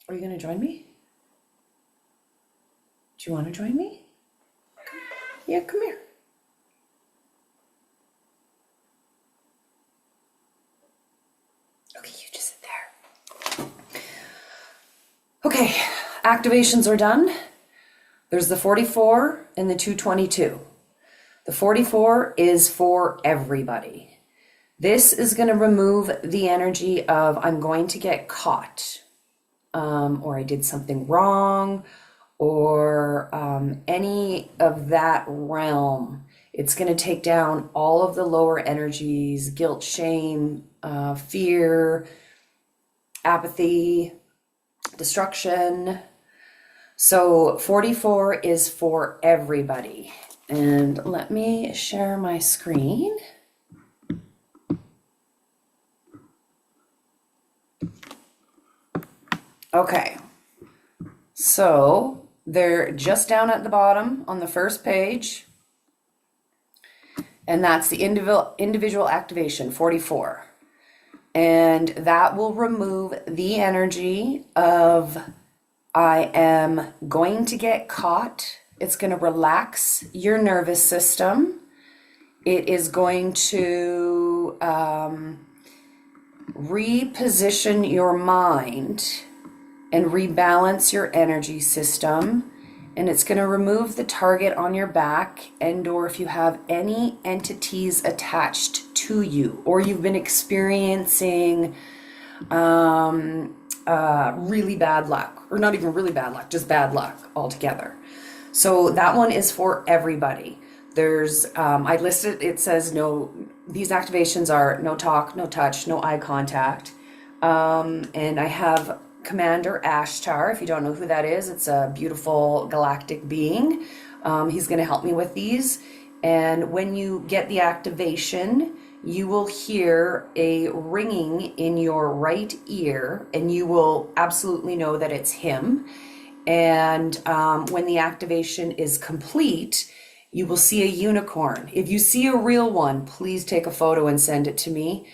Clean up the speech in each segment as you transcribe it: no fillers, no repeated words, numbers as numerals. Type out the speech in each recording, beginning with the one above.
Are you going to join me? Do you want to join me? Yeah, come here. Okay, you just sit there. Okay, activations are done. There's the 44 and the 222. The 44 is for everybody. This is going to remove the energy of I'm going to get caught, or I did something wrong, or any of that realm. It's going to take down all of the lower energies, guilt, shame, fear, apathy, destruction. So 44 is for everybody. And let me share my screen. Okay, so they're just down at the bottom on the first page. And that's the individual activation, 44. And that will remove the energy of I am going to get caught. It's going to relax your nervous system. It is going to reposition your mind and rebalance your energy system. And it's going to remove the target on your back, and or if you have any entities attached to you, or you've been experiencing really bad luck, or not even really bad luck, just bad luck altogether. So that one is for everybody. There's, I listed, it says no, these activations are no talk, no touch, no eye contact. And I have Commander Ashtar. If you don't know who that is, it's a beautiful galactic being. He's going to help me with these. And when you get the activation, you will hear a ringing in your right ear, and you will absolutely know that it's him. And when the activation is complete, you will see a unicorn. If you see a real one, please take a photo and send it to me.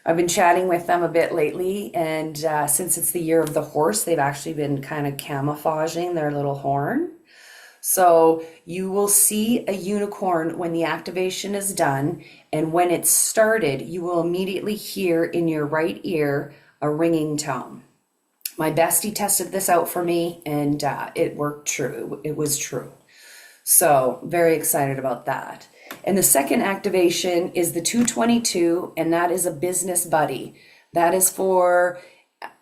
I've been chatting with them a bit lately, and since it's the year of the horse, they've actually been kind of camouflaging their little horn. So you will see a unicorn when the activation is done, and when it's started, you will immediately hear in your right ear a ringing tone. My bestie tested this out for me, and it worked true. It was true. So very excited about that. And the second activation is the 222, and that is a business buddy. That is for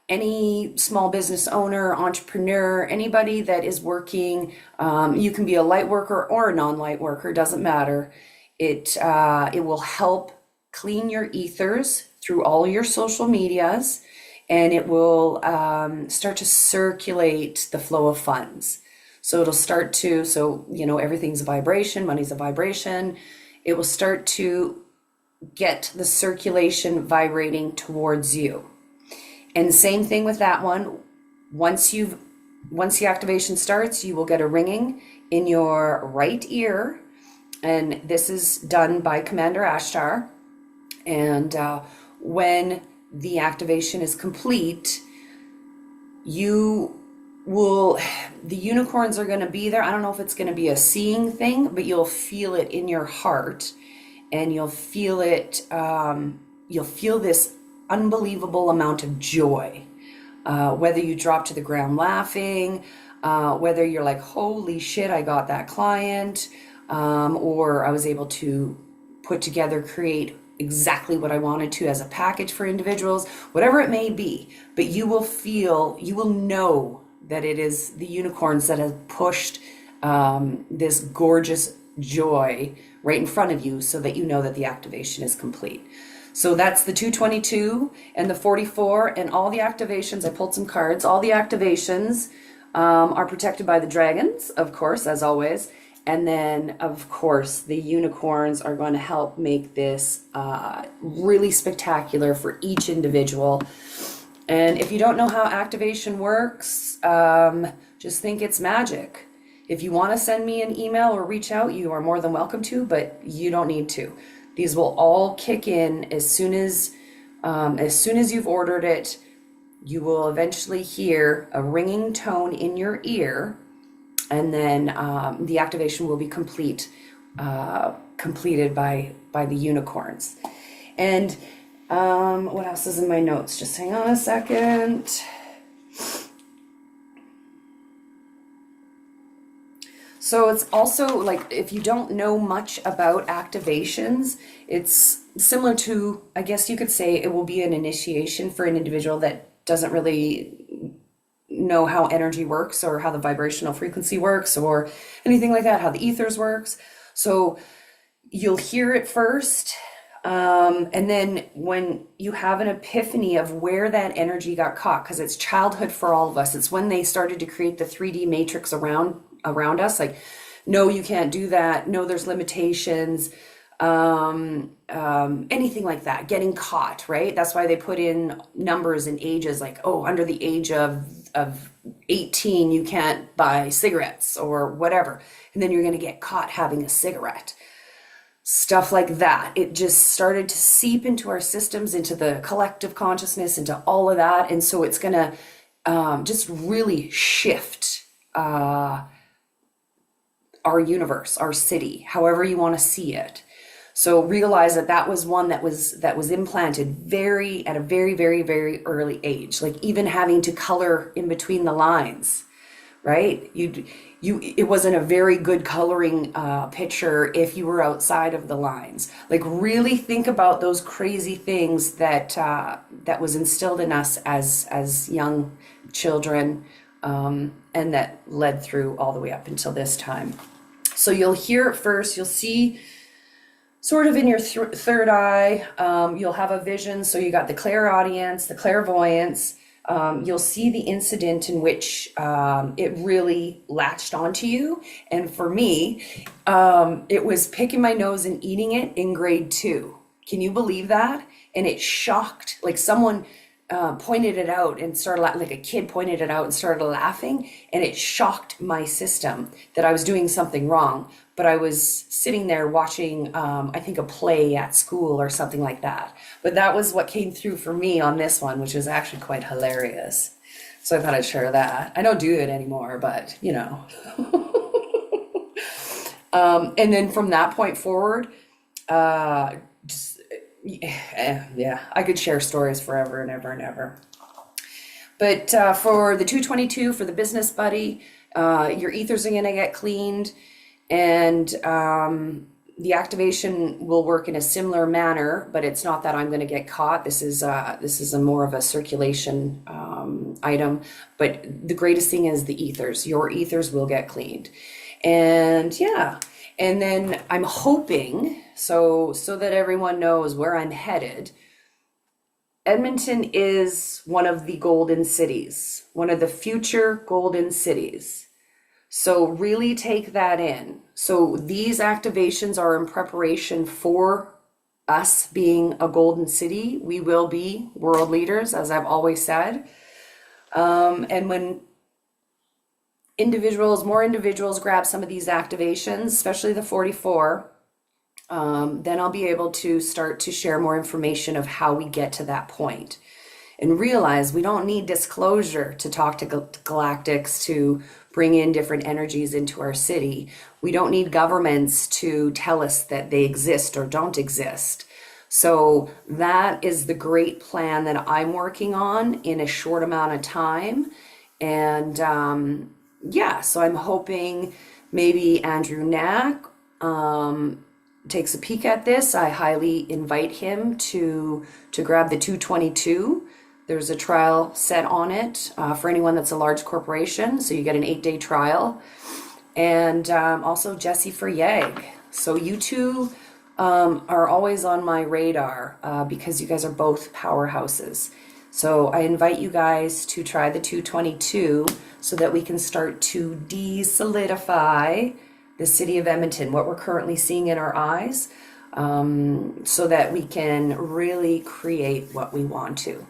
any small business owner, entrepreneur, anybody that is working. You can be a light worker or a non-light worker, doesn't matter. It will help clean your ethers through all your social medias, and it will start to circulate the flow of funds. So it'll start to, everything's a vibration, money's a vibration. It will start to get the circulation vibrating towards you. And same thing with that one. Once the activation starts, you will get a ringing in your right ear. And this is done by Commander Ashtar. And when the activation is complete, the unicorns are going to be there. I don't know if it's going to be a seeing thing, but you'll feel it in your heart, and you'll feel it, you'll feel this unbelievable amount of joy. Whether you drop to the ground laughing, whether you're like, holy shit, I got that client, or I was able to create exactly what I wanted to as a package for individuals, whatever it may be. But you will know that it is the unicorns that have pushed this gorgeous joy right in front of you, so that you know that the activation is complete. So that's the 222 and the 44, and all the activations. I pulled some cards. All the activations are protected by the dragons, of course, as always. And then, of course, the unicorns are going to help make this really spectacular for each individual. And if you don't know how activation works, just think it's magic. If you want to send me an email or reach out, you are more than welcome to, but you don't need to. These will all kick in as soon as you've ordered it. you will eventually hear a ringing tone in your ear, and then the activation will be completed by the unicorns. And what else is in my notes? Just hang on a second. So it's also like, if you don't know much about activations, it's similar to, I guess you could say, it will be an initiation for an individual that doesn't really know how energy works or how the vibrational frequency works or anything like that, how the ethers works. So you'll hear it first. And then when you have an epiphany of where that energy got caught, because it's childhood for all of us, it's when they started to create the 3D matrix around us, like, no, you can't do that, no, there's limitations, anything like that, getting caught, right? That's why they put in numbers and ages, like, oh, under the age of 18 you can't buy cigarettes or whatever, and then you're going to get caught having a cigarette. Stuff like that. It just started to seep into our systems, into the collective consciousness, into all of that. And so it's going to just really shift our universe, our city, however you want to see it. So realize that that was one that was implanted at a very, very, very early age, like even having to color in between the lines, right? It wasn't a very good coloring picture if you were outside of the lines. Like, really think about those crazy things that was instilled in us as young children, and that led through all the way up until this time. So you'll hear it first. You'll see sort of in your third eye. You'll have a vision. So you got the clairaudience, the clairvoyance. You'll see the incident in which it really latched onto you. And for me, it was picking my nose and eating it in grade 2. Can you believe that? And it shocked, like someone pointed it out and started, like a kid pointed it out and started laughing. And it shocked my system that I was doing something wrong. But I was sitting there watching, I think, a play at school or something like that. But that was what came through for me on this one, which was actually quite hilarious. So I thought I'd share that. I don't do it anymore, but, you know. And then from that point forward, yeah, I could share stories forever and ever and ever. But for the 222, for the business buddy, your ethers are going to get cleaned. And the activation will work in a similar manner, but it's not that I'm going to get caught. This is a more of a circulation item. But the greatest thing is the ethers. Your ethers will get cleaned. And yeah, and then I'm hoping, so that everyone knows where I'm headed, Edmonton is one of the golden cities, one of the future golden cities. So really take that in. So these activations are in preparation for us being a golden city. We will be world leaders, as I've always said. And when more individuals grab some of these activations, especially the 44, then I'll be able to start to share more information of how we get to that point. And realize we don't need disclosure to talk to galactics, to bring in different energies into our city. We don't need governments to tell us that they exist or don't exist. So that is the great plan that I'm working on in a short amount of time. And yeah, so I'm hoping maybe Andrew Knack takes a peek at this. I highly invite him to grab the 222. There's a trial set on it for anyone that's a large corporation. So you get an 8-day trial. And also Jesse for Yag. So you two are always on my radar because you guys are both powerhouses. So I invite you guys to try the 222 so that we can start to de-solidify the city of Edmonton, what we're currently seeing in our eyes, so that we can really create what we want to.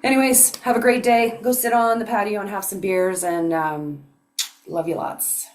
Anyways, have a great day. Go sit on the patio and have some beers, and love you lots.